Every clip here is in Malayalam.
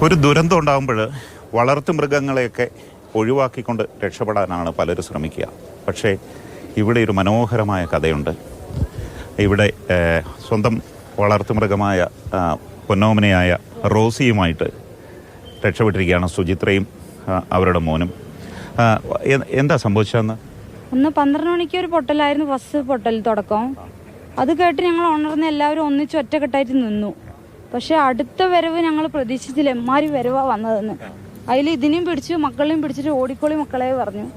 ഒരു ദുരന്തം ഉണ്ടാകുമ്പോൾ വളർത്തുമൃഗങ്ങളെയൊക്കെ ഒഴിവാക്കിക്കൊണ്ട് രക്ഷപ്പെടാനാണ് പലരും ശ്രമിക്കുക. പക്ഷേ ഇവിടെ ഒരു മനോഹരമായ കഥയുണ്ട്. ഇവിടെ സ്വന്തം വളർത്തുമൃഗമായ പൊന്നോമനയായ റോസിയുമായിട്ട് രക്ഷപ്പെട്ടിരിക്കുകയാണ് സുചിത്രയും അവരുടെ മോനും. എന്താ സംഭവിച്ചതെന്ന്? ഒന്ന് 12 മണിക്ക് ഒരു പൊട്ടലായിരുന്നു, ബസ് പൊട്ടൽ തുടക്കം. അത് കേട്ട് ഞങ്ങൾ ഉണർന്ന് എല്ലാവരും ഒന്നിച്ച് ഒറ്റക്കെട്ടായിട്ട് നിന്നു. പക്ഷെ അടുത്ത വരവ് ഞങ്ങൾ പ്രതീക്ഷിച്ചില്ല, എമ്മാരി വരവാ വന്നതെന്ന്. അതിൽ ഇതിനെയും പിടിച്ചു മക്കളെയും പിടിച്ചിട്ട് ഓടിക്കോളി മക്കളെ പറഞ്ഞു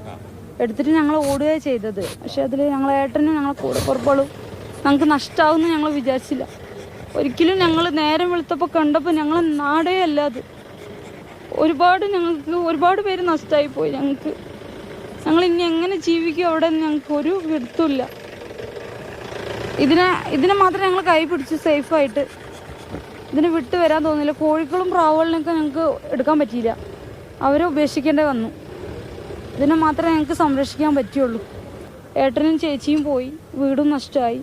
എടുത്തിട്ട് ഞങ്ങൾ ഓടുകയാണ് ചെയ്തത്. പക്ഷെ അതിൽ ഞങ്ങൾ ഏട്ടനും ഞങ്ങൾ കൂടെ പുറപ്പെടും ഞങ്ങൾക്ക് നഷ്ടമാകുമെന്ന് ഞങ്ങൾ വിചാരിച്ചില്ല ഒരിക്കലും. ഞങ്ങൾ നേരം വെളുത്തപ്പോൾ കണ്ടപ്പോൾ ഞങ്ങൾ നാടേ അല്ലാതെ ഒരുപാട് പേര് നഷ്ടമായി പോയി. ഞങ്ങൾ ഇനി എങ്ങനെ ജീവിക്കും അവിടെ ഞങ്ങൾക്ക് ഒരു പിടുത്തമില്ല. ഇതിനെ മാത്രം ഞങ്ങൾ കൈ പിടിച്ചു സേഫായിട്ട്. ഇതിനെ വിട്ട് വരാൻ തോന്നില്ല. കോഴികളും പ്രാവുകളിനൊക്കെ ഞങ്ങൾക്ക് എടുക്കാൻ പറ്റിയില്ല, അവരെ ഉപേക്ഷിക്കേണ്ടി വന്നു. ഇതിനെ മാത്രമേ ഞങ്ങൾക്ക് സംരക്ഷിക്കാൻ പറ്റുള്ളൂ. ഏട്ടനും ചേച്ചിയും പോയി, വീടും നഷ്ടമായി.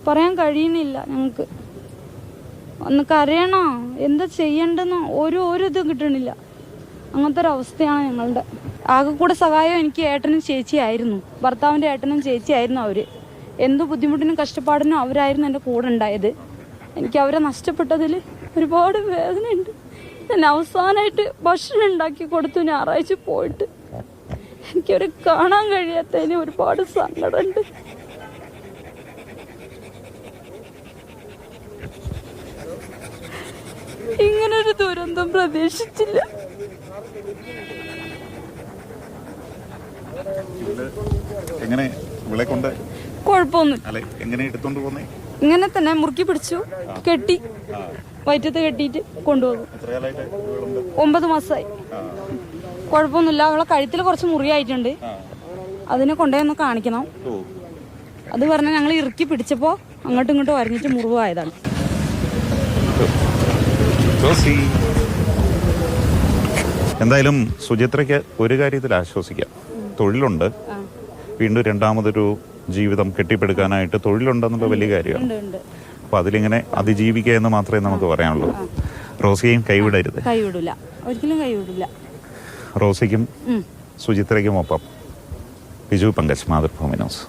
പറയാൻ കഴിയുന്നില്ല ഞങ്ങൾക്ക്. ഒന്ന് കരയണോ എന്താ ചെയ്യണ്ടെന്നോ ഒരു ഇതും കിട്ടണില്ല. അങ്ങനത്തെ ഒരു അവസ്ഥയാണ് ഞങ്ങളുടെ. ആകെ കൂടെ സഹായം എനിക്ക് ഏട്ടനും ചേച്ചിയായിരുന്നു, ഭർത്താവിൻ്റെ ഏട്ടനും ചേച്ചിയായിരുന്നു. അവർ എന്ത് ബുദ്ധിമുട്ടിനും കഷ്ടപ്പാടിനും അവരായിരുന്നു എൻ്റെ കൂടെ ഉണ്ടായത്. എനിക്ക് അവരെ നഷ്ടപ്പെട്ടതിൽ ഒരുപാട് വേദനയുണ്ട്. ഞാൻ അവസാനമായിട്ട് ഭക്ഷണം ഉണ്ടാക്കി കൊടുത്തു ഞായറാഴ്ച പോയിട്ട്. എനിക്കവരെ കാണാൻ കഴിയാത്തതിന് ഒരുപാട് സങ്കടമുണ്ട്. ഇങ്ങനൊരു ദുരന്തം പ്രതീക്ഷിച്ചില്ല. കുഴപ്പമൊന്നും ഇങ്ങനെ തന്നെ മുറുക്കി പിടിച്ചു, കെട്ടി വയറ്റത്ത് കെട്ടിയിട്ട് കൊണ്ടുപോകും. 9 മാസമായി. കുഴപ്പമൊന്നുമില്ല. അവളെ കഴുത്തിൽ കുറച്ച് മുറിയായിട്ടുണ്ട്, അതിനെ കൊണ്ടുപോയി കാണിക്കണം. അത് പറഞ്ഞാൽ ഞങ്ങൾ ഇറുക്കി പിടിച്ചപ്പോൾ അങ്ങോട്ടും ഇങ്ങോട്ടും വരഞ്ഞിട്ട് മുറിവായതാണ്. എന്തായാലും സുചിത്രയ്ക്ക് ഒരു കാര്യത്തിൽ ആശ്വസിക്കാം, തൊഴിലുണ്ട്. വീണ്ടും രണ്ടാമതൊരു ജീവിതം കെട്ടിപ്പടുക്കാനായിട്ട് തൊഴിലുണ്ടെന്നുള്ള വലിയ കാര്യമാണ്. അപ്പൊ അതിലിങ്ങനെ അതിജീവിക്കുക എന്ന് മാത്രമേ നമുക്ക് പറയാനുള്ളൂ. റോസിയെയും കൈവിടരുത്. കൈവിടില്ല, ഒരിക്കലും കൈവിടില്ല. റോസിക്കും സുചിത്രയ്ക്കും ഒപ്പം ബിജു പങ്കജ്, മാതൃഭൂമി ന്യൂസ്.